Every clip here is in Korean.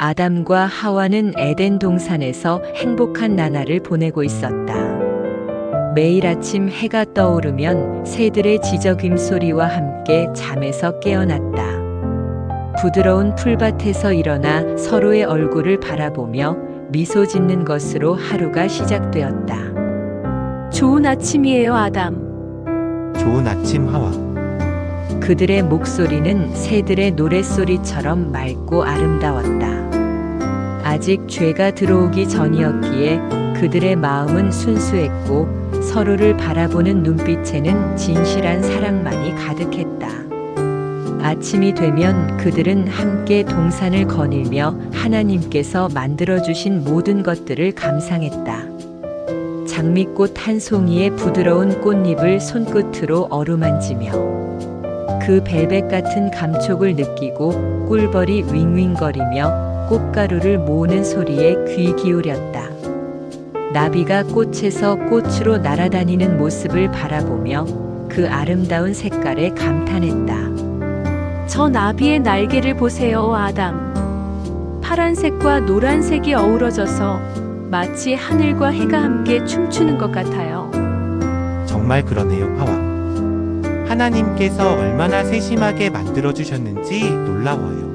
아담과 하와는 에덴 동산에서 행복한 나날을 보내고 있었다. 매일 아침 해가 떠오르면 새들의 지저귐 소리와 함께 잠에서 깨어났다. 부드러운 풀밭에서 일어나 서로의 얼굴을 바라보며 미소 짓는 것으로 하루가 시작되었다. 좋은 아침이에요, 아담. 좋은 아침 하와. 그들의 목소리는 새들의 노랫소리처럼 맑고 아름다웠다. 아직 죄가 들어오기 전이었기에 그들의 마음은 순수했고 서로를 바라보는 눈빛에는 진실한 사랑만이 가득했다. 아침이 되면 그들은 함께 동산을 거닐며 하나님께서 만들어주신 모든 것들을 감상했다. 장미꽃 한 송이의 부드러운 꽃잎을 손끝으로 어루만지며 그 벨벳 같은 감촉을 느끼고 꿀벌이 윙윙거리며 꽃가루를 모으는 소리에 귀 기울였다. 나비가 꽃에서 꽃으로 날아다니는 모습을 바라보며 그 아름다운 색깔에 감탄했다. 저 나비의 날개를 보세요, 아담. 파란색과 노란색이 어우러져서 마치 하늘과 해가 함께 춤추는 것 같아요. 정말 그러네요, 하와. 하나님께서 얼마나 세심하게 만들어주셨는지 놀라워요.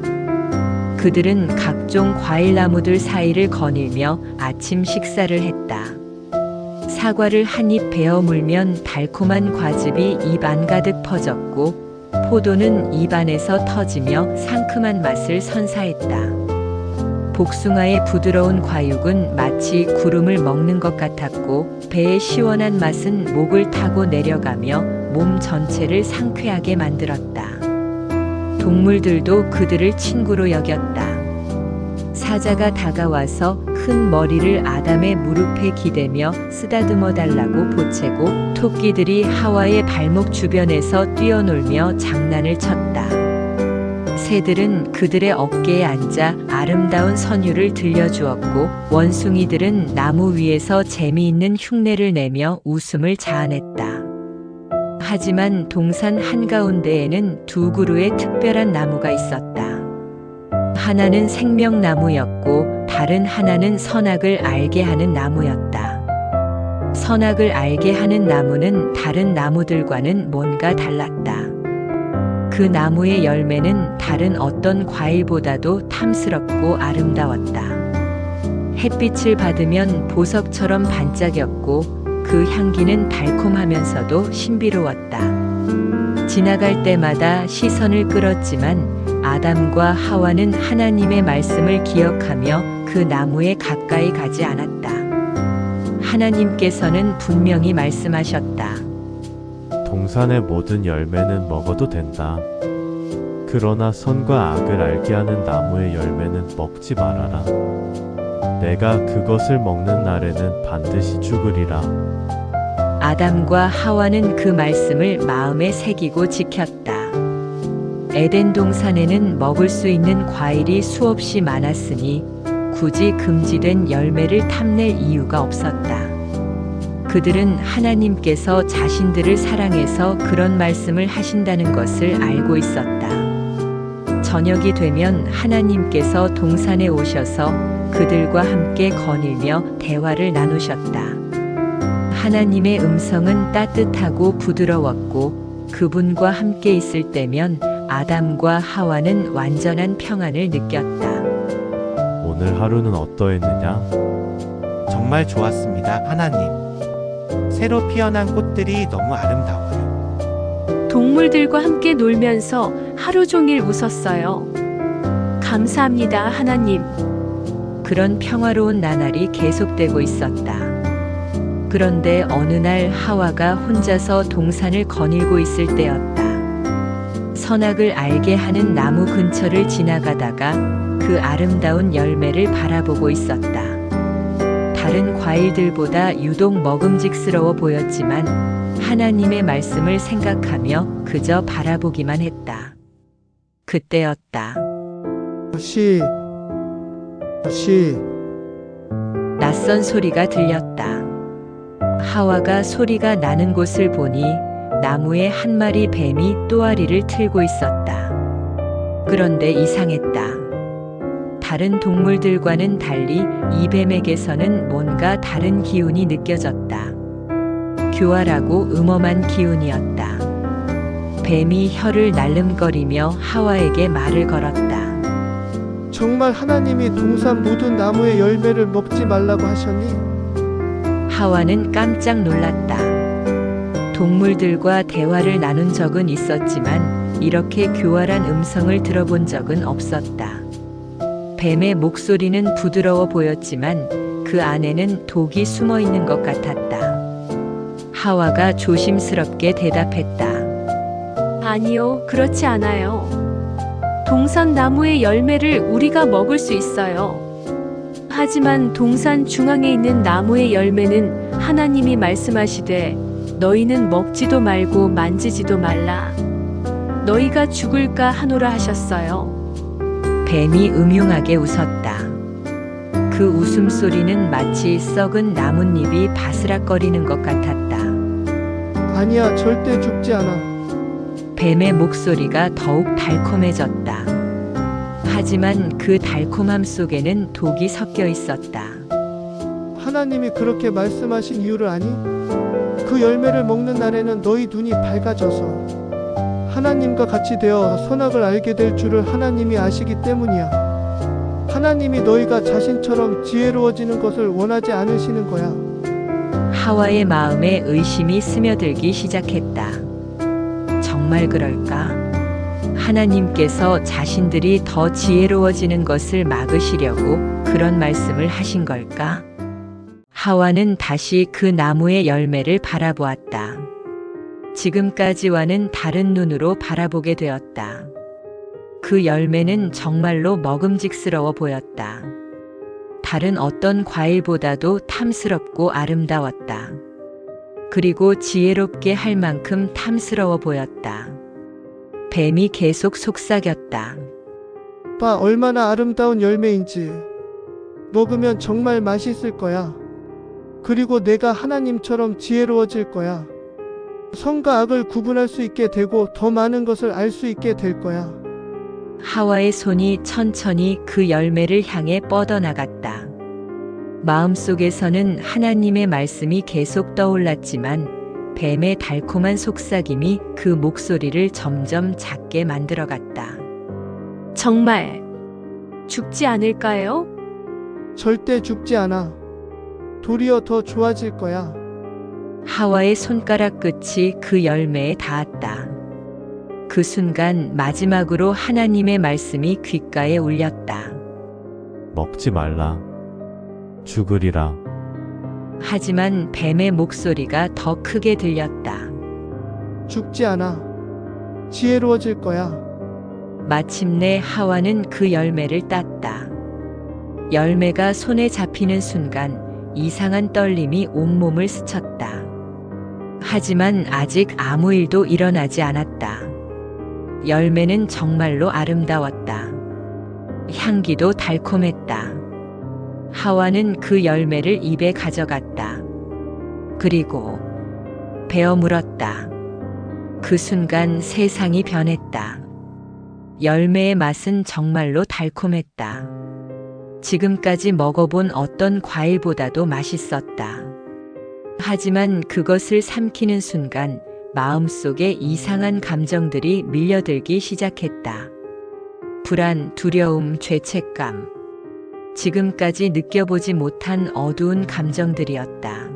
그들은 각종 과일나무들 사이를 거닐며 아침 식사를 했다. 사과를 한 입 베어 물면 달콤한 과즙이 입 안가득 퍼졌고 포도는 입안에서 터지며 상큼한 맛을 선사했다. 복숭아의 부드러운 과육은 마치 구름을 먹는 것 같았고 배의 시원한 맛은 목을 타고 내려가며 몸 전체를 상쾌하게 만들었다. 동물들도 그들을 친구로 여겼다. 사자가 다가와서 큰 머리를 아담의 무릎에 기대며 쓰다듬어 달라고 보채고 토끼들이 하와의 발목 주변에서 뛰어놀며 장난을 쳤다. 새들은 그들의 어깨에 앉아 아름다운 선율을 들려주었고 원숭이들은 나무 위에서 재미있는 흉내를 내며 웃음을 자아냈다. 하지만 동산 한가운데에는 두 그루의 특별한 나무가 있었다. 하나는 생명나무였고 다른 하나는 선악을 알게 하는 나무였다. 선악을 알게 하는 나무는 다른 나무들과는 뭔가 달랐다. 그 나무의 열매는 다른 어떤 과일보다도 탐스럽고 아름다웠다. 햇빛을 받으면 보석처럼 반짝였고 그 향기는 달콤하면서도 신비로웠다. 지나갈 때마다 시선을 끌었지만 아담과 하와는 하나님의 말씀을 기억하며 그 나무에 가까이 가지 않았다. 하나님께서는 분명히 말씀하셨다. 동산의 모든 열매는 먹어도 된다. 그러나 선과 악을 알게 하는 나무의 열매는 먹지 말아라. 내가 그것을 먹는 날에는 반드시 죽으리라. 아담과 하와는 그 말씀을 마음에 새기고 지켰다. 에덴 동산에는 먹을 수 있는 과일이 수없이 많았으니 굳이 금지된 열매를 탐낼 이유가 없었다. 그들은 하나님께서 자신들을 사랑해서 그런 말씀을 하신다는 것을 알고 있었다. 저녁이 되면 하나님께서 동산에 오셔서 그들과 함께 거닐며 대화를 나누셨다. 하나님의 음성은 따뜻하고 부드러웠고 그분과 함께 있을 때면 아담과 하와는 완전한 평안을 느꼈다. 오늘 하루는 어떠했느냐? 정말 좋았습니다, 하나님. 새로 피어난 꽃들이 너무 아름다워요. 동물들과 함께 놀면서 하루 종일 웃었어요. 감사합니다, 하나님. 그런 평화로운 나날이 계속되고 있었다. 그런데 어느 날 하와가 혼자서 동산을 거닐고 있을 때였다. 선악을 알게 하는 나무 근처를 지나가다가 그 아름다운 열매를 바라보고 있었다. 다른 과일들보다 유독 먹음직스러워 보였지만 하나님의 말씀을 생각하며 그저 바라보기만 했다. 그때였다. 다시 낯선 소리가 들렸다. 하와가 소리가 나는 곳을 보니 나무에 한 마리 뱀이 또아리를 틀고 있었다. 그런데 이상했다. 다른 동물들과는 달리 이 뱀에게서는 뭔가 다른 기운이 느껴졌다. 교활하고 음험한 기운이었다. 뱀이 혀를 날름거리며 하와에게 말을 걸었다. 정말 하나님이 동산 모든 나무의 열매를 먹지 말라고 하셨니? 하와는 깜짝 놀랐다. 동물들과 대화를 나눈 적은 있었지만 이렇게 교활한 음성을 들어본 적은 없었다. 뱀의 목소리는 부드러워 보였지만 그 안에는 독이 숨어 있는 것 같았다. 하와가 조심스럽게 대답했다. 아니요, 그렇지 않아요. 동산 나무의 열매를 우리가 먹을 수 있어요. 하지만 동산 중앙에 있는 나무의 열매는 하나님이 말씀하시되 너희는 먹지도 말고 만지지도 말라. 너희가 죽을까 하노라 하셨어요. 뱀이 음흉하게 웃었다. 그 웃음소리는 마치 썩은 나뭇잎이 바스락거리는 것 같았다. 아니야, 절대 죽지 않아. 뱀의 목소리가 더욱 달콤해졌다. 하지만 그 달콤함 속에는 독이 섞여 있었다. 하나님이 그렇게 말씀하신 이유를 아니? 그 열매를 먹는 날에는 너희 눈이 밝아져서 하나님과 같이 되어 선악을 알게 될 줄을 하나님이 아시기 때문이야. 하나님이 너희가 자신처럼 지혜로워지는 것을 원하지 않으시는 거야. 하와의 마음에 의심이 스며들기 시작했다. 정말 그럴까? 하나님께서 자신들이 더 지혜로워지는 것을 막으시려고 그런 말씀을 하신 걸까? 하와는 다시 그 나무의 열매를 바라보았다. 지금까지와는 다른 눈으로 바라보게 되었다. 그 열매는 정말로 먹음직스러워 보였다. 다른 어떤 과일보다도 탐스럽고 아름다웠다. 그리고 지혜롭게 할 만큼 탐스러워 보였다. 뱀이 계속 속삭였다. 봐, 얼마나 아름다운 열매인지. 먹으면 정말 맛있을 거야. 그리고 내가 하나님처럼 지혜로워질 거야. 선과 악을 구분할 수 있게 되고 더 많은 것을 알 수 있게 될 거야. 하와의 손이 천천히 그 열매를 향해 뻗어나갔다. 마음속에서는 하나님의 말씀이 계속 떠올랐지만 뱀의 달콤한 속삭임이 그 목소리를 점점 작게 만들어갔다. 정말 죽지 않을까요? 절대 죽지 않아. 도리어 더 좋아질 거야. 하와의 손가락 끝이 그 열매에 닿았다. 그 순간 마지막으로 하나님의 말씀이 귓가에 울렸다. 먹지 말라. 죽으리라. 하지만 뱀의 목소리가 더 크게 들렸다. 죽지 않아. 지혜로워질 거야. 마침내 하와는 그 열매를 땄다. 열매가 손에 잡히는 순간 이상한 떨림이 온몸을 스쳤다. 하지만 아직 아무 일도 일어나지 않았다. 열매는 정말로 아름다웠다. 향기도 달콤했다. 하와는 그 열매를 입에 가져갔다. 그리고 베어 물었다. 그 순간 세상이 변했다. 열매의 맛은 정말로 달콤했다. 지금까지 먹어본 어떤 과일보다도 맛있었다. 하지만 그것을 삼키는 순간 마음속에 이상한 감정들이 밀려들기 시작했다. 불안, 두려움, 죄책감. 지금까지 느껴보지 못한 어두운 감정들이었다.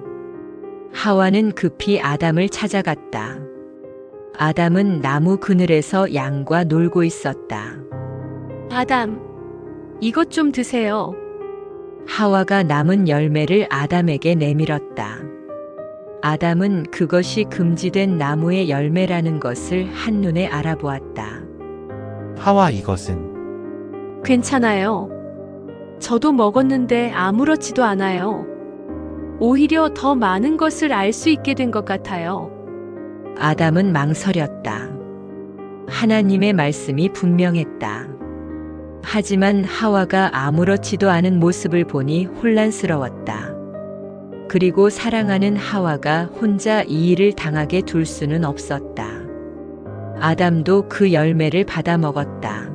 하와는 급히 아담을 찾아갔다. 아담은 나무 그늘에서 양과 놀고 있었다. 아담, 이것 좀 드세요. 하와가 남은 열매를 아담에게 내밀었다. 아담은 그것이 금지된 나무의 열매라는 것을 한눈에 알아보았다. 하와, 이것은 괜찮아요. 저도 먹었는데 아무렇지도 않아요. 오히려 더 많은 것을 알 수 있게 된 것 같아요. 아담은 망설였다. 하나님의 말씀이 분명했다. 하지만 하와가 아무렇지도 않은 모습을 보니 혼란스러웠다. 그리고 사랑하는 하와가 혼자 이 일을 당하게 둘 수는 없었다. 아담도 그 열매를 받아 먹었다.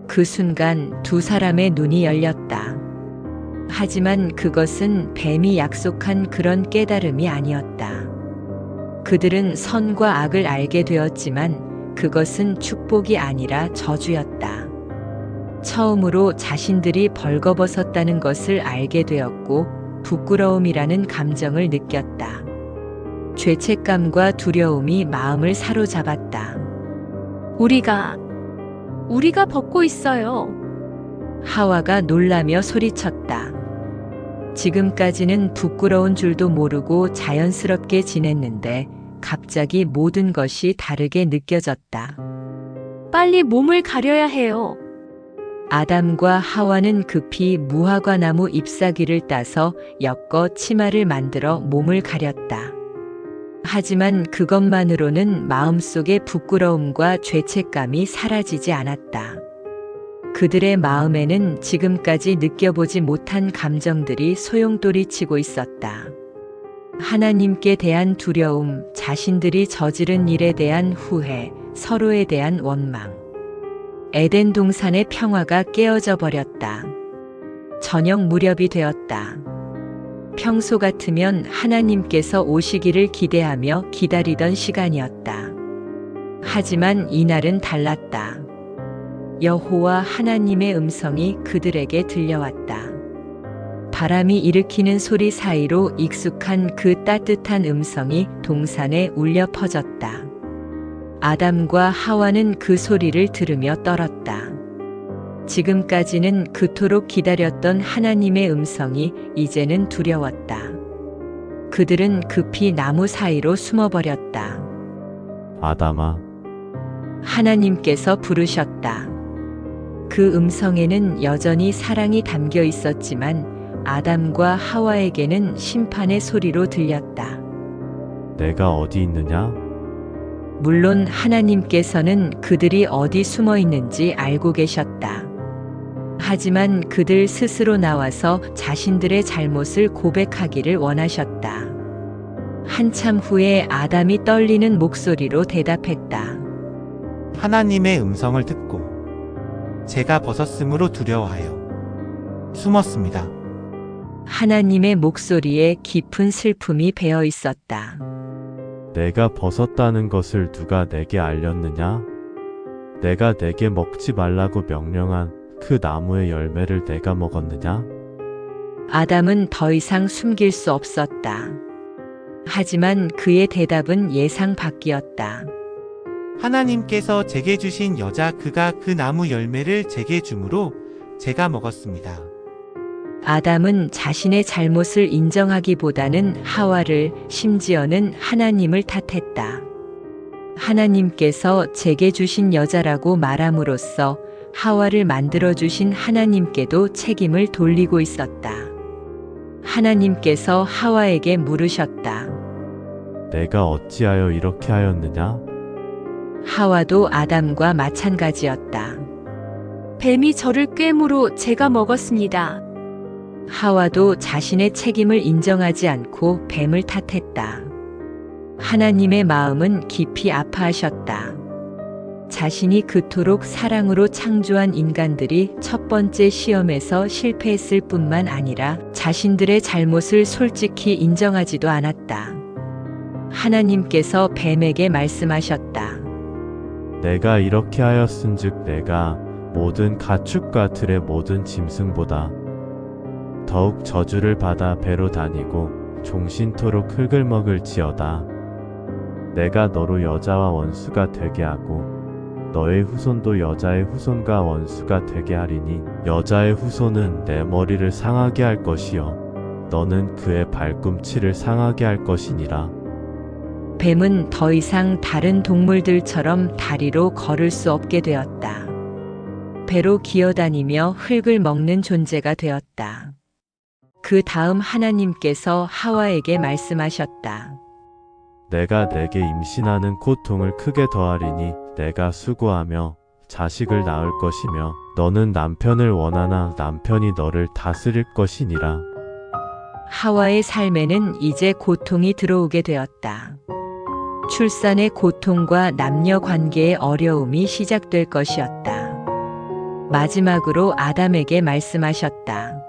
그 순간 두 사람의 눈이 열렸다. 하지만 그것은 뱀이 약속한 그런 깨달음이 아니었다. 그들은 선과 악을 알게 되었지만 그것은 축복이 아니라 저주였다. 처음으로 자신들이 벌거벗었다는 것을 알게 되었고 부끄러움이라는 감정을 느꼈다. 죄책감과 두려움이 마음을 사로잡았다. 우리가 벗고 있어요. 하와가 놀라며 소리쳤다. 지금까지는 부끄러운 줄도 모르고 자연스럽게 지냈는데 갑자기 모든 것이 다르게 느껴졌다. 빨리 몸을 가려야 해요. 아담과 하와는 급히 무화과나무 잎사귀를 따서 엮어 치마를 만들어 몸을 가렸다. 하지만 그것만으로는 마음속의 부끄러움과 죄책감이 사라지지 않았다. 그들의 마음에는 지금까지 느껴보지 못한 감정들이 소용돌이치고 있었다. 하나님께 대한 두려움, 자신들이 저지른 일에 대한 후회, 서로에 대한 원망. 에덴 동산의 평화가 깨어져 버렸다. 저녁 무렵이 되었다. 평소 같으면 하나님께서 오시기를 기대하며 기다리던 시간이었다. 하지만 이날은 달랐다. 여호와 하나님의 음성이 그들에게 들려왔다. 바람이 일으키는 소리 사이로 익숙한 그 따뜻한 음성이 동산에 울려 퍼졌다. 아담과 하와는 그 소리를 들으며 떨었다. 지금까지는 그토록 기다렸던 하나님의 음성이 이제는 두려웠다. 그들은 급히 나무 사이로 숨어버렸다. 아담아, 하나님께서 부르셨다. 그 음성에는 여전히 사랑이 담겨 있었지만 아담과 하와에게는 심판의 소리로 들렸다. 내가 어디 있느냐? 물론 하나님께서는 그들이 어디 숨어 있는지 알고 계셨다. 하지만 그들 스스로 나와서 자신들의 잘못을 고백하기를 원하셨다. 한참 후에 아담이 떨리는 목소리로 대답했다. 하나님의 음성을 듣고 제가 벗었으므로 두려워하여 숨었습니다. 하나님의 목소리에 깊은 슬픔이 배어 있었다. 내가 벗었다는 것을 누가 내게 알렸느냐? 내가 내게 먹지 말라고 명령한 그 나무의 열매를 내가 먹었느냐? 아담은 더 이상 숨길 수 없었다. 하지만 그의 대답은 예상 밖이었다. 하나님께서 제게 주신 여자 그가 그 나무 열매를 제게 주므로 제가 먹었습니다. 아담은 자신의 잘못을 인정하기보다는 하와를, 심지어는 하나님을 탓했다. 하나님께서 제게 주신 여자라고 말함으로써 하와를 만들어주신 하나님께도 책임을 돌리고 있었다. 하나님께서 하와에게 물으셨다. 내가 어찌하여 이렇게 하였느냐? 하와도 아담과 마찬가지였다. 뱀이 저를 꿰므로 제가 먹었습니다. 하와도 자신의 책임을 인정하지 않고 뱀을 탓했다. 하나님의 마음은 깊이 아파하셨다. 자신이 그토록 사랑으로 창조한 인간들이 첫 번째 시험에서 실패했을 뿐만 아니라 자신들의 잘못을 솔직히 인정하지도 않았다. 하나님께서 뱀에게 말씀하셨다. 내가 이렇게 하였은즉 내가 모든 가축과 들의 모든 짐승보다 더욱 저주를 받아 배로 다니고 종신토록 흙을 먹을지어다. 내가 너로 여자와 원수가 되게 하고 너의 후손도 여자의 후손과 원수가 되게 하리니 여자의 후손은 내 머리를 상하게 할 것이요 너는 그의 발꿈치를 상하게 할 것이니라. 뱀은 더 이상 다른 동물들처럼 다리로 걸을 수 없게 되었다. 배로 기어다니며 흙을 먹는 존재가 되었다. 그 다음 하나님께서 하와에게 말씀하셨다. 내가 내게 임신하는 고통을 크게 더하리니 내가 수고하며 자식을 낳을 것이며 너는 남편을 원하나 남편이 너를 다스릴 것이니라. 하와의 삶에는 이제 고통이 들어오게 되었다. 출산의 고통과 남녀 관계의 어려움이 시작될 것이었다. 마지막으로 아담에게 말씀하셨다.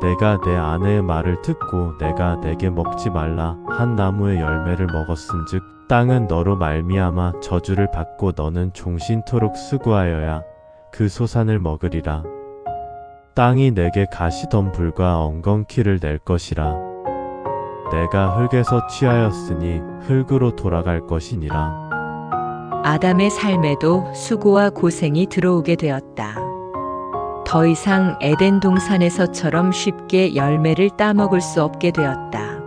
내가 내 아내의 말을 듣고 내가 내게 먹지 말라 한 나무의 열매를 먹었은즉 땅은 너로 말미암아 저주를 받고 너는 종신토록 수고하여야 그 소산을 먹으리라. 땅이 내게 가시덤불과 엉겅퀴를 낼 것이라. 내가 흙에서 취하였으니 흙으로 돌아갈 것이니라. 아담의 삶에도 수고와 고생이 들어오게 되었다. 더 이상 에덴 동산에서처럼 쉽게 열매를 따먹을 수 없게 되었다.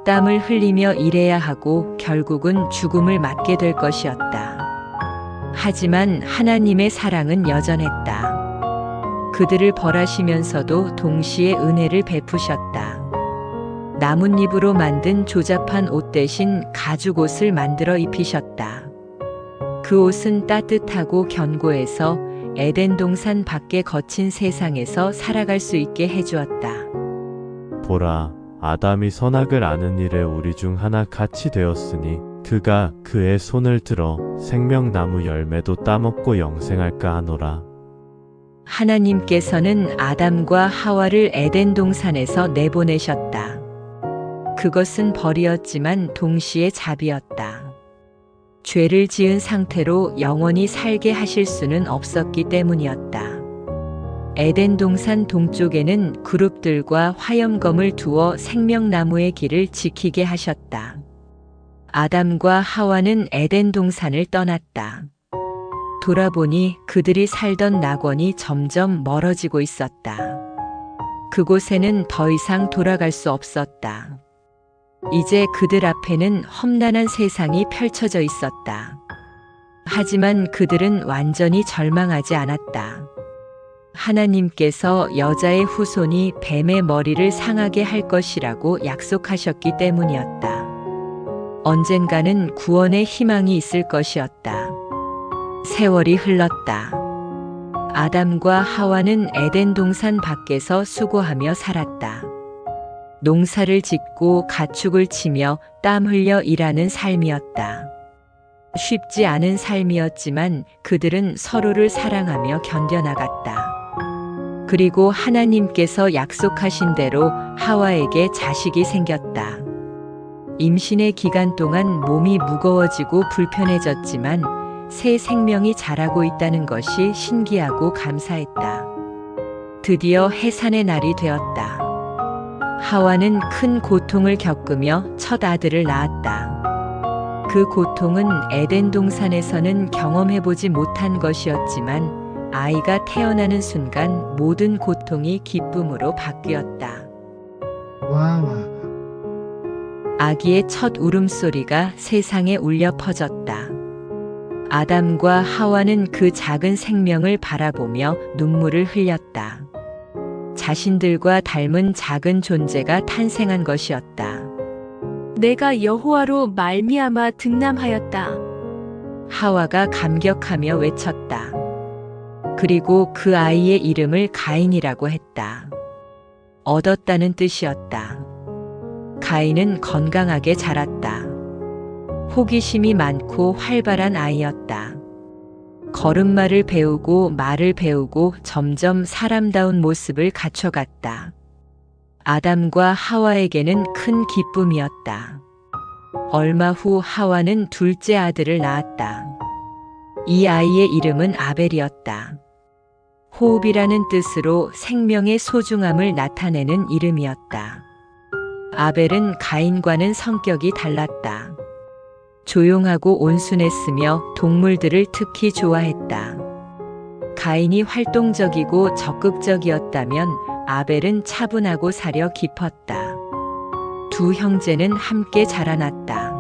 땀을 흘리며 일해야 하고 결국은 죽음을 맞게 될 것이었다. 하지만 하나님의 사랑은 여전했다. 그들을 벌하시면서도 동시에 은혜를 베푸셨다. 나뭇잎으로 만든 조잡한 옷 대신 가죽 옷을 만들어 입히셨다. 그 옷은 따뜻하고 견고해서 에덴 동산 밖에 거친 세상에서 살아갈 수 있게 해주었다. 보라, 아담이 선악을 아는 일에 우리 중 하나 같이 되었으니 그가 그의 손을 들어 생명나무 열매도 따먹고 영생할까 하노라. 하나님께서는 아담과 하와를 에덴 동산에서 내보내셨다. 그것은 벌이었지만 동시에 자비였다. 죄를 지은 상태로 영원히 살게 하실 수는 없었기 때문이었다. 에덴 동산 동쪽에는 그룹들과 화염검을 두어 생명나무의 길을 지키게 하셨다. 아담과 하와는 에덴 동산을 떠났다. 돌아보니 그들이 살던 낙원이 점점 멀어지고 있었다. 그곳에는 더 이상 돌아갈 수 없었다. 이제 그들 앞에는 험난한 세상이 펼쳐져 있었다. 하지만 그들은 완전히 절망하지 않았다. 하나님께서 여자의 후손이 뱀의 머리를 상하게 할 것이라고 약속하셨기 때문이었다. 언젠가는 구원의 희망이 있을 것이었다. 세월이 흘렀다. 아담과 하와는 에덴 동산 밖에서 수고하며 살았다. 농사를 짓고 가축을 치며 땀 흘려 일하는 삶이었다. 쉽지 않은 삶이었지만 그들은 서로를 사랑하며 견뎌나갔다. 그리고 하나님께서 약속하신 대로 하와에게 자식이 생겼다. 임신의 기간 동안 몸이 무거워지고 불편해졌지만 새 생명이 자라고 있다는 것이 신기하고 감사했다. 드디어 해산의 날이 되었다. 하와는 큰 고통을 겪으며 첫 아들을 낳았다. 그 고통은 에덴 동산에서는 경험해보지 못한 것이었지만 아이가 태어나는 순간 모든 고통이 기쁨으로 바뀌었다. 와. 아기의 첫 울음소리가 세상에 울려 퍼졌다. 아담과 하와는 그 작은 생명을 바라보며 눈물을 흘렸다. 자신들과 닮은 작은 존재가 탄생한 것이었다. 내가 여호와로 말미암아 득남하였다. 하와가 감격하며 외쳤다. 그리고 그 아이의 이름을 가인이라고 했다. 얻었다는 뜻이었다. 가인은 건강하게 자랐다. 호기심이 많고 활발한 아이였다. 걸음마를 배우고 말을 배우고 점점 사람다운 모습을 갖춰갔다. 아담과 하와에게는 큰 기쁨이었다. 얼마 후 하와는 둘째 아들을 낳았다. 이 아이의 이름은 아벨이었다. 호흡이라는 뜻으로 생명의 소중함을 나타내는 이름이었다. 아벨은 가인과는 성격이 달랐다. 조용하고 온순했으며 동물들을 특히 좋아했다. 가인이 활동적이고 적극적이었다면 아벨은 차분하고 사려 깊었다. 두 형제는 함께 자라났다.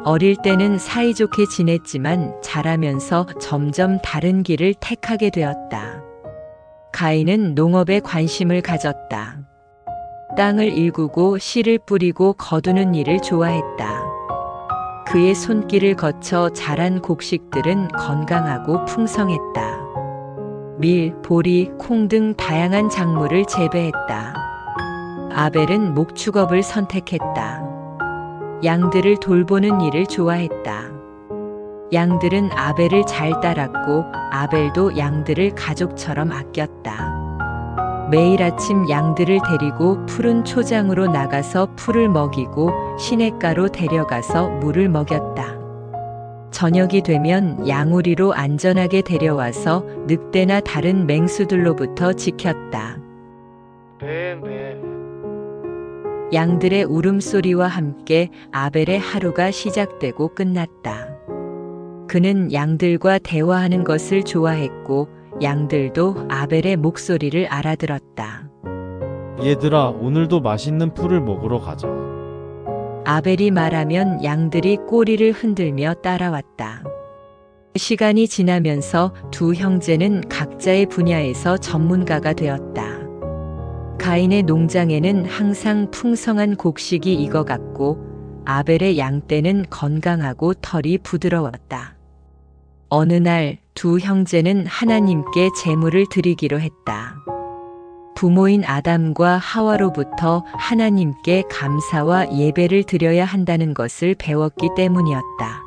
어릴 때는 사이좋게 지냈지만 자라면서 점점 다른 길을 택하게 되었다. 가인은 농업에 관심을 가졌다. 땅을 일구고 씨를 뿌리고 거두는 일을 좋아했다. 그의 손길을 거쳐 자란 곡식들은 건강하고 풍성했다. 밀, 보리, 콩 등 다양한 작물을 재배했다. 아벨은 목축업을 선택했다. 양들을 돌보는 일을 좋아했다. 양들은 아벨을 잘 따랐고 아벨도 양들을 가족처럼 아꼈다. 매일 아침 양들을 데리고 푸른 초장으로 나가서 풀을 먹이고 시냇가로 데려가서 물을 먹였다. 저녁이 되면 양우리로 안전하게 데려와서 늑대나 다른 맹수들로부터 지켰다. 양들의 울음소리와 함께 아벨의 하루가 시작되고 끝났다. 그는 양들과 대화하는 것을 좋아했고 양들도 아벨의 목소리를 알아들었다. 얘들아, 오늘도 맛있는 풀을 먹으러 가자. 아벨이 말하면 양들이 꼬리를 흔들며 따라왔다. 시간이 지나면서 두 형제는 각자의 분야에서 전문가가 되었다. 가인의 농장에는 항상 풍성한 곡식이 익어갔고 아벨의 양떼는 건강하고 털이 부드러웠다. 어느 날 두 형제는 하나님께 제물을 드리기로 했다. 부모인 아담과 하와로부터 하나님께 감사와 예배를 드려야 한다는 것을 배웠기 때문이었다.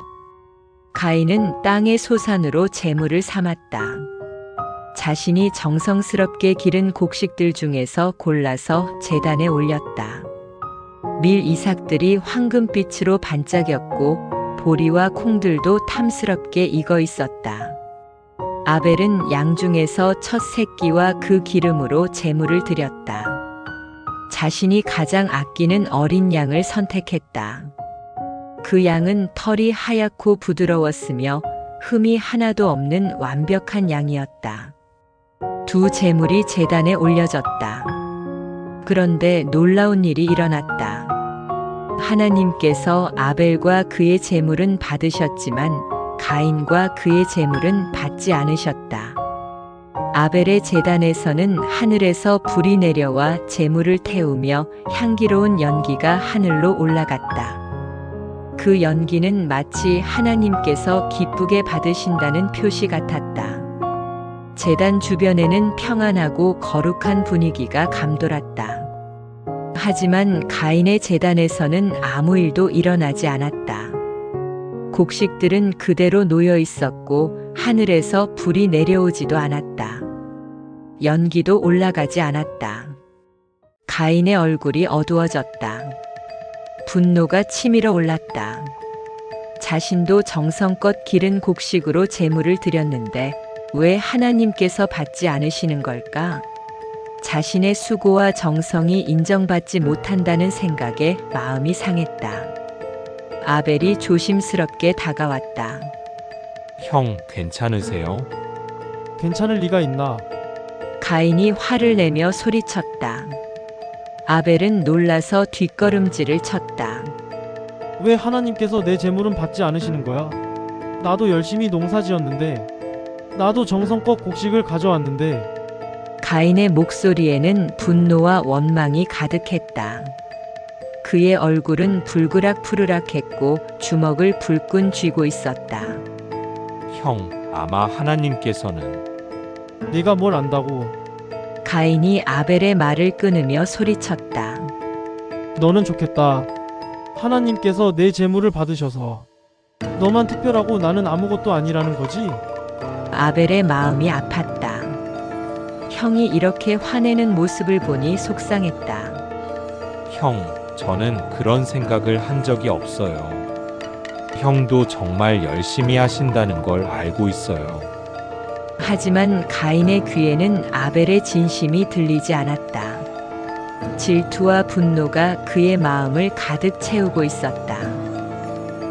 가인은 땅의 소산으로 제물을 삼았다. 자신이 정성스럽게 기른 곡식들 중에서 골라서 제단에 올렸다. 밀 이삭들이 황금빛으로 반짝였고 보리와 콩들도 탐스럽게 익어 있었다. 아벨은 양 중에서 첫 새끼와 그 기름으로 제물을 드렸다. 자신이 가장 아끼는 어린 양을 선택했다. 그 양은 털이 하얗고 부드러웠으며 흠이 하나도 없는 완벽한 양이었다. 두 제물이 제단에 올려졌다. 그런데 놀라운 일이 일어났다. 하나님께서 아벨과 그의 제물은 받으셨지만 가인과 그의 제물은 받지 않으셨다. 아벨의 제단에서는 하늘에서 불이 내려와 제물을 태우며 향기로운 연기가 하늘로 올라갔다. 그 연기는 마치 하나님께서 기쁘게 받으신다는 표시 같았다. 제단 주변에는 평안하고 거룩한 분위기가 감돌았다. 하지만 가인의 제단에서는 아무 일도 일어나지 않았다. 곡식들은 그대로 놓여 있었고 하늘에서 불이 내려오지도 않았다. 연기도 올라가지 않았다. 가인의 얼굴이 어두워졌다. 분노가 치밀어 올랐다. 자신도 정성껏 기른 곡식으로 제물을 드렸는데 왜 하나님께서 받지 않으시는 걸까? 자신의 수고와 정성이 인정받지 못한다는 생각에 마음이 상했다. 아벨이 조심스럽게 다가왔다. 형, 괜찮으세요? 괜찮을 리가 있나? 가인이 화를 내며 소리쳤다. 아벨은 놀라서 뒷걸음질을 쳤다. 왜 하나님께서 내 재물은 받지 않으시는 거야? 나도 열심히 농사 지었는데, 나도 정성껏 곡식을 가져왔는데. 가인의 목소리에는 분노와 원망이 가득했다. 그의 얼굴은 불그락푸르락했고 주먹을 불끈 쥐고 있었다. 형, 아마 하나님께서는 네가 뭘 안다고. 가인이 아벨의 말을 끊으며 소리쳤다. 너는 좋겠다. 하나님께서 내 재물을 받으셔서 너만 특별하고 나는 아무것도 아니라는 거지? 아벨의 마음이 아팠다. 형이 이렇게 화내는 모습을 보니 속상했다. 형, 저는 그런 생각을 한 적이 없어요. 형도 정말 열심히 하신다는 걸 알고 있어요. 하지만 가인의 귀에는 아벨의 진심이 들리지 않았다. 질투와 분노가 그의 마음을 가득 채우고 있었다.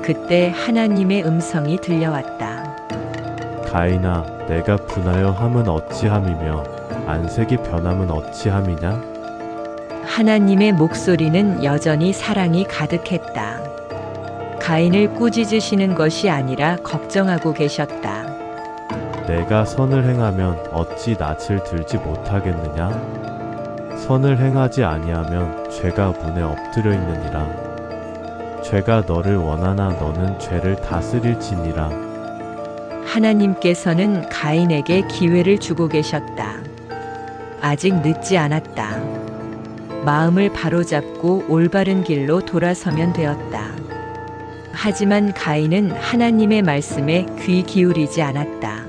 그때 하나님의 음성이 들려왔다. 가인아, 내가 분하여 함은 어찌함이며 안색이 변함은 어찌함이냐? 하나님의 목소리는 여전히 사랑이 가득했다. 가인을 꾸짖으시는 것이 아니라 걱정하고 계셨다. 내가 선을 행하면 어찌 낯을 들지 못하겠느냐? 선을 행하지 아니하면 죄가 문에 엎드려 있느니라. 죄가 너를 원하나 너는 죄를 다스릴지니라. 하나님께서는 가인에게 기회를 주고 계셨다. 아직 늦지 않았다. 마음을 바로잡고 올바른 길로 돌아서면 되었다. 하지만 가인은 하나님의 말씀에 귀 기울이지 않았다.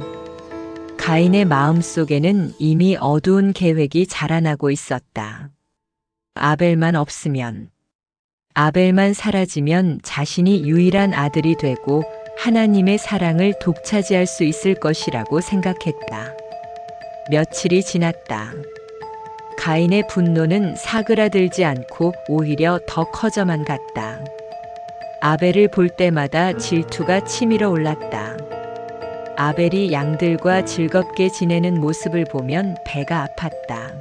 가인의 마음속에는 이미 어두운 계획이 자라나고 있었다. 아벨만 없으면, 아벨만 사라지면 자신이 유일한 아들이 되고 하나님의 사랑을 독차지할 수 있을 것이라고 생각했다. 며칠이 지났다. 가인의 분노는 사그라들지 않고 오히려 더 커져만 갔다. 아벨을 볼 때마다 질투가 치밀어 올랐다. 아벨이 양들과 즐겁게 지내는 모습을 보면 배가 아팠다.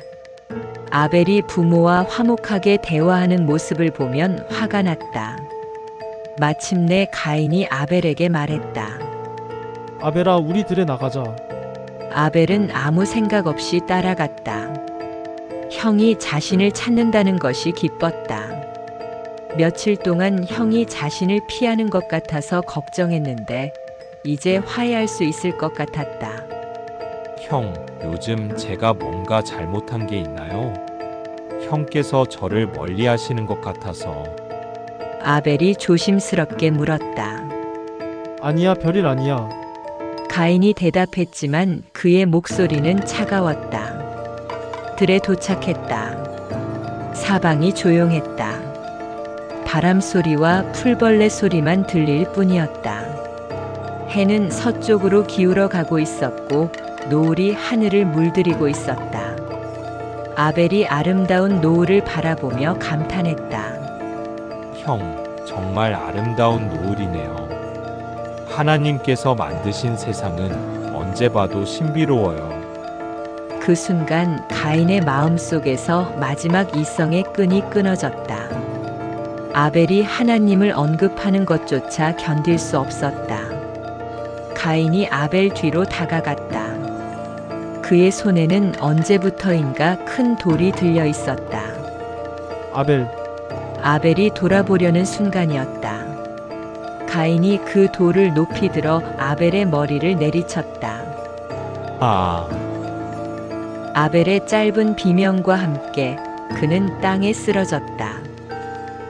아벨이 부모와 화목하게 대화하는 모습을 보면 화가 났다. 마침내 가인이 아벨에게 말했다. 아벨아, 우리 들에 나가자. 아벨은 아무 생각 없이 따라갔다. 형이 자신을 찾는다는 것이 기뻤다. 며칠 동안 형이 자신을 피하는 것 같아서 걱정했는데 이제 화해할 수 있을 것 같았다. 형, 요즘 제가 뭔가 잘못한 게 있나요? 형께서 저를 멀리 하시는 것 같아서. 아벨이 조심스럽게 물었다. 아니야, 별일 아니야. 가인이 대답했지만 그의 목소리는 차가웠다. 들에 도착했다. 사방이 조용했다. 바람 소리와 풀벌레 소리만 들릴 뿐이었다. 해는 서쪽으로 기울어 가고 있었고 노을이 하늘을 물들이고 있었다. 아벨이 아름다운 노을을 바라보며 감탄했다. 형, 정말 아름다운 노을이네요. 하나님께서 만드신 세상은 언제 봐도 신비로워요. 그 순간 가인의 마음속에서 마지막 이성의 끈이 끊어졌다. 아벨이 하나님을 언급하는 것조차 견딜 수 없었다. 가인이 아벨 뒤로 다가갔다. 그의 손에는 언제부터인가 큰 돌이 들려 있었다. 아벨, 아벨이 돌아보려는 순간이었다. 가인이 그 돌을 높이 들어 아벨의 머리를 내리쳤다. 아, 아벨의 짧은 비명과 함께 그는 땅에 쓰러졌다.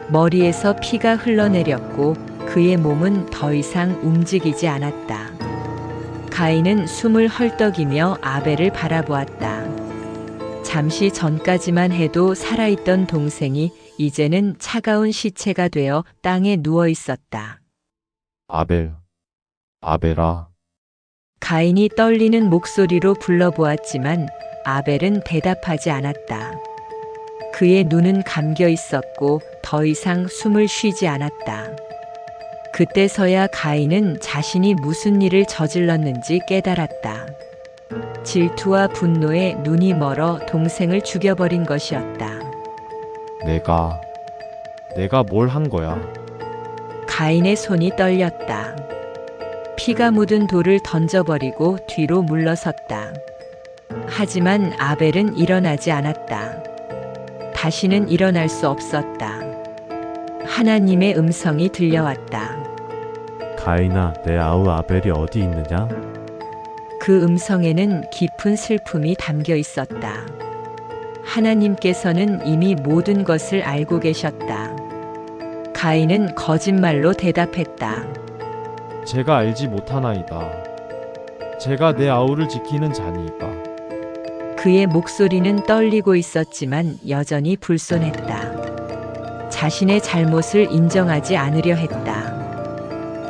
머리에서 피가 흘러내렸고 그의 몸은 더 이상 움직이지 않았다. 가인은 숨을 헐떡이며 아벨을 바라보았다. 잠시 전까지만 해도 살아있던 동생이 이제는 차가운 시체가 되어 땅에 누워 있었다. 아벨, 아벨아. 가인이 떨리는 목소리로 불러보았지만 아벨은 대답하지 않았다. 그의 눈은 감겨 있었고 더 이상 숨을 쉬지 않았다. 그때서야 가인은 자신이 무슨 일을 저질렀는지 깨달았다. 질투와 분노에 눈이 멀어 동생을 죽여버린 것이었다. 내가 뭘 한 거야? 가인의 손이 떨렸다. 피가 묻은 돌을 던져버리고 뒤로 물러섰다. 하지만 아벨은 일어나지 않았다. 다시는 일어날 수 없었다. 하나님의 음성이 들려왔다. 가인아, 내 아우 아벨이 어디 있느냐? 그 음성에는 깊은 슬픔이 담겨 있었다. 하나님께서는 이미 모든 것을 알고 계셨다. 가인은 거짓말로 대답했다. 제가 알지 못하나이다. 제가 내 아우를 지키는 자니이다. 그의 목소리는 떨리고 있었지만 여전히 불손했다. 자신의 잘못을 인정하지 않으려 했다.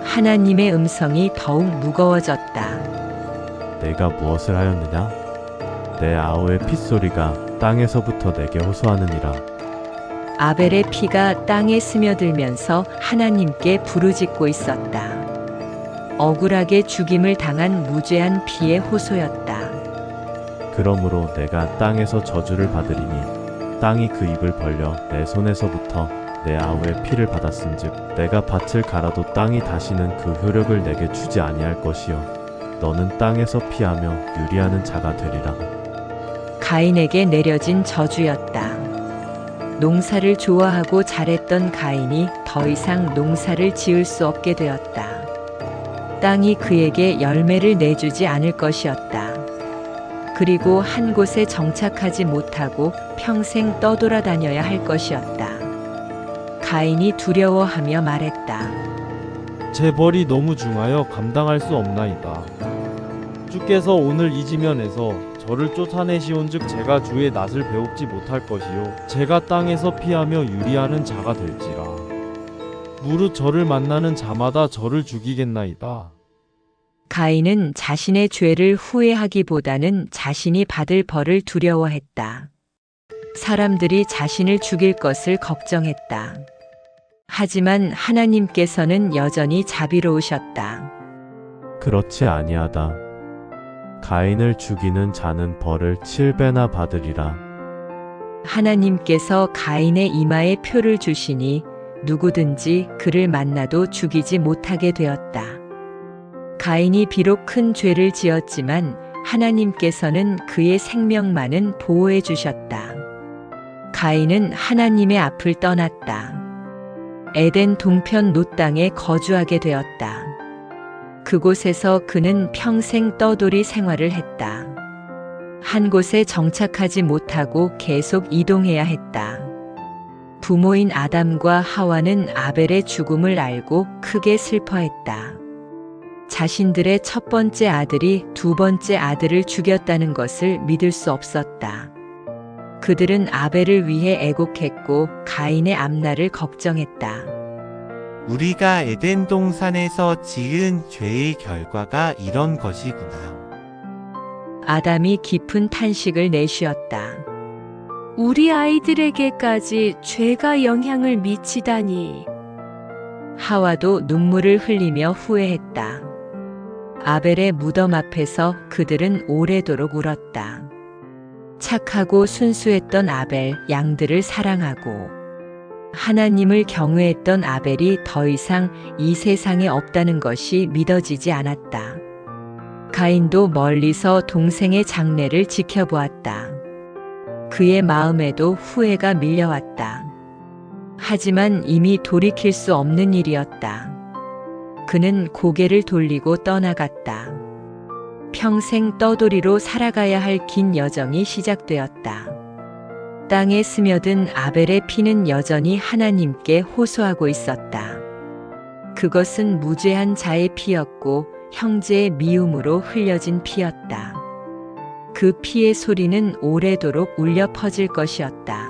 하나님의 음성이 더욱 무거워졌다. 내가 무엇을 하였느냐? 내 아우의 핏소리가 땅에서부터 내게 호소하느니라. 아벨의 피가 땅에 스며들면서 하나님께 부르짖고 있었다. 억울하게 죽임을 당한 무죄한 피의 호소였다. 그러므로 내가 땅에서 저주를 받으리니 땅이 그 입을 벌려 내 손에서부터 내 아우의 피를 받았은즉 내가 밭을 갈아도 땅이 다시는 그 효력을 내게 주지 아니할 것이요 너는 땅에서 피하며 유리하는 자가 되리라. 가인에게 내려진 저주였다. 농사를 좋아하고 잘했던 가인이 더 이상 농사를 지을 수 없게 되었다. 땅이 그에게 열매를 내주지 않을 것이었다. 그리고 한 곳에 정착하지 못하고 평생 떠돌아다녀야 할 것이었다. 가인이 두려워하며 말했다. 제 벌이 너무 중하여 감당할 수 없나이다. 주께서 오늘 이 지면에서 저를 쫓아내시온즉 제가 주의 낯을 배웁지 못할 것이요 제가 땅에서 피하며 유리하는 자가 될지라. 무릇 저를 만나는 자마다 저를 죽이겠나이다. 가인은 자신의 죄를 후회하기보다는 자신이 받을 벌을 두려워했다. 사람들이 자신을 죽일 것을 걱정했다. 하지만 하나님께서는 여전히 자비로우셨다. 그렇지 아니하다. 가인을 죽이는 자는 벌을 7배나 받으리라. 하나님께서 가인의 이마에 표를 주시니 누구든지 그를 만나도 죽이지 못하게 되었다. 가인이 비록 큰 죄를 지었지만 하나님께서는 그의 생명만은 보호해 주셨다. 가인은 하나님의 앞을 떠났다. 에덴 동편 놋 땅에 거주하게 되었다. 그곳에서 그는 평생 떠돌이 생활을 했다. 한 곳에 정착하지 못하고 계속 이동해야 했다. 부모인 아담과 하와는 아벨의 죽음을 알고 크게 슬퍼했다. 자신들의 첫 번째 아들이 두 번째 아들을 죽였다는 것을 믿을 수 없었다. 그들은 아벨을 위해 애곡했고 가인의 앞날을 걱정했다. 우리가 에덴 동산에서 지은 죄의 결과가 이런 것이구나. 아담이 깊은 탄식을 내쉬었다. 우리 아이들에게까지 죄가 영향을 미치다니. 하와도 눈물을 흘리며 후회했다. 아벨의 무덤 앞에서 그들은 오래도록 울었다. 착하고 순수했던 아벨, 양들을 사랑하고 하나님을 경외했던 아벨이 더 이상 이 세상에 없다는 것이 믿어지지 않았다. 가인도 멀리서 동생의 장례를 지켜보았다. 그의 마음에도 후회가 밀려왔다. 하지만 이미 돌이킬 수 없는 일이었다. 그는 고개를 돌리고 떠나갔다. 평생 떠돌이로 살아가야 할 긴 여정이 시작되었다. 땅에 스며든 아벨의 피는 여전히 하나님께 호소하고 있었다. 그것은 무죄한 자의 피였고 형제의 미움으로 흘려진 피였다. 그 피의 소리는 오래도록 울려 퍼질 것이었다.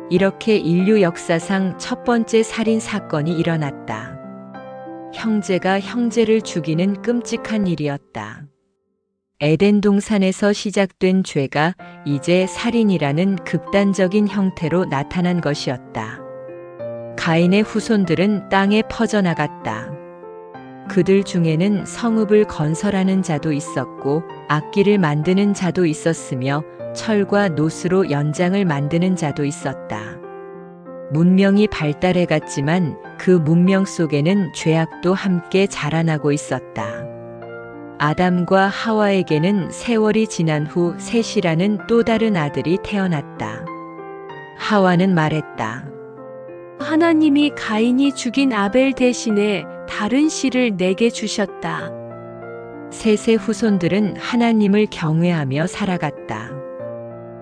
이렇게 인류 역사상 첫 번째 살인 사건이 일어났다. 형제가 형제를 죽이는 끔찍한 일이었다. 에덴 동산에서 시작된 죄가 이제 살인이라는 극단적인 형태로 나타난 것이었다. 가인의 후손들은 땅에 퍼져나갔다. 그들 중에는 성읍을 건설하는 자도 있었고 악기를 만드는 자도 있었으며 철과 놋으로 연장을 만드는 자도 있었다. 문명이 발달해 갔지만 그 문명 속에는 죄악도 함께 자라나고 있었다. 아담과 하와에게는 세월이 지난 후 셋이라는 또 다른 아들이 태어났다. 하와는 말했다. 하나님이 가인이 죽인 아벨 대신에 다른 씨를 내게 주셨다. 셋의 후손들은 하나님을 경외하며 살아갔다.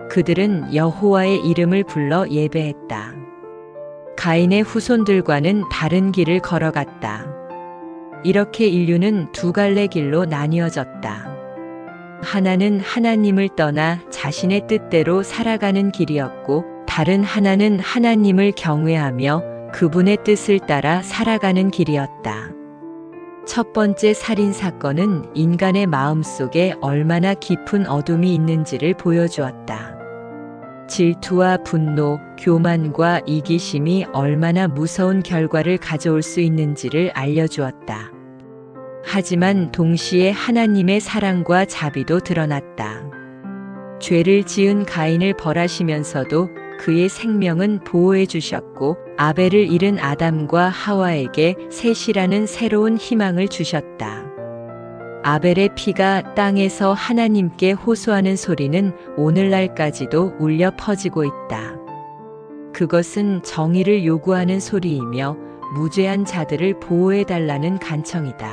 그들은 여호와의 이름을 불러 예배했다. 가인의 후손들과는 다른 길을 걸어갔다. 이렇게 인류는 두 갈래 길로 나뉘어졌다. 하나는 하나님을 떠나 자신의 뜻대로 살아가는 길이었고, 다른 하나는 하나님을 경외하며 그분의 뜻을 따라 살아가는 길이었다. 첫 번째 살인 사건은 인간의 마음 속에 얼마나 깊은 어둠이 있는지를 보여주었다. 질투와 분노, 교만과 이기심이 얼마나 무서운 결과를 가져올 수 있는지를 알려주었다. 하지만 동시에 하나님의 사랑과 자비도 드러났다. 죄를 지은 가인을 벌하시면서도 그의 생명은 보호해 주셨고, 아벨을 잃은 아담과 하와에게 셋이라는 새로운 희망을 주셨다. 아벨의 피가 땅에서 하나님께 호소하는 소리는 오늘날까지도 울려 퍼지고 있다. 그것은 정의를 요구하는 소리이며 무죄한 자들을 보호해달라는 간청이다.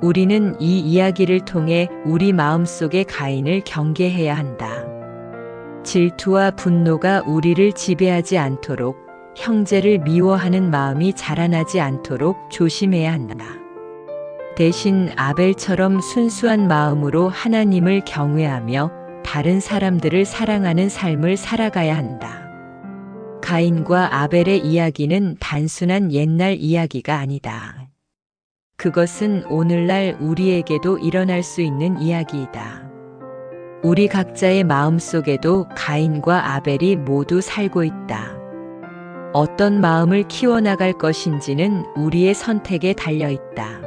우리는 이 이야기를 통해 우리 마음속의 가인을 경계해야 한다. 질투와 분노가 우리를 지배하지 않도록 형제를 미워하는 마음이 자라나지 않도록 조심해야 한다. 대신 아벨처럼 순수한 마음으로 하나님을 경외하며 다른 사람들을 사랑하는 삶을 살아가야 한다. 가인과 아벨의 이야기는 단순한 옛날 이야기가 아니다. 그것은 오늘날 우리에게도 일어날 수 있는 이야기이다. 우리 각자의 마음 속에도 가인과 아벨이 모두 살고 있다. 어떤 마음을 키워나갈 것인지는 우리의 선택에 달려 있다.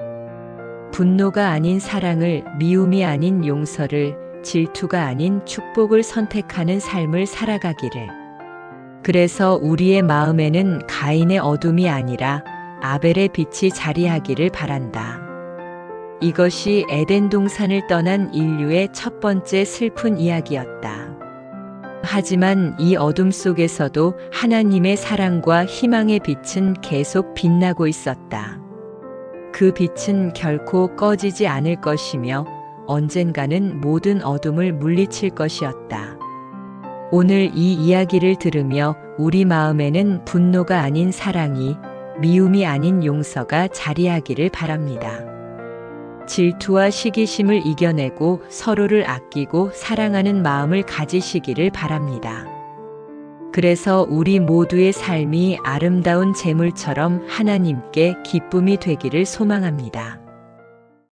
분노가 아닌 사랑을, 미움이 아닌 용서를, 질투가 아닌 축복을 선택하는 삶을 살아가기를. 그래서 우리의 마음에는 가인의 어둠이 아니라 아벨의 빛이 자리하기를 바란다. 이것이 에덴 동산을 떠난 인류의 첫 번째 슬픈 이야기였다. 하지만 이 어둠 속에서도 하나님의 사랑과 희망의 빛은 계속 빛나고 있었다. 그 빛은 결코 꺼지지 않을 것이며 언젠가는 모든 어둠을 물리칠 것이었다. 오늘 이 이야기를 들으며 우리 마음에는 분노가 아닌 사랑이, 미움이 아닌 용서가 자리하기를 바랍니다. 질투와 시기심을 이겨내고 서로를 아끼고 사랑하는 마음을 가지시기를 바랍니다. 그래서 우리 모두의 삶이 아름다운 제물처럼 하나님께 기쁨이 되기를 소망합니다.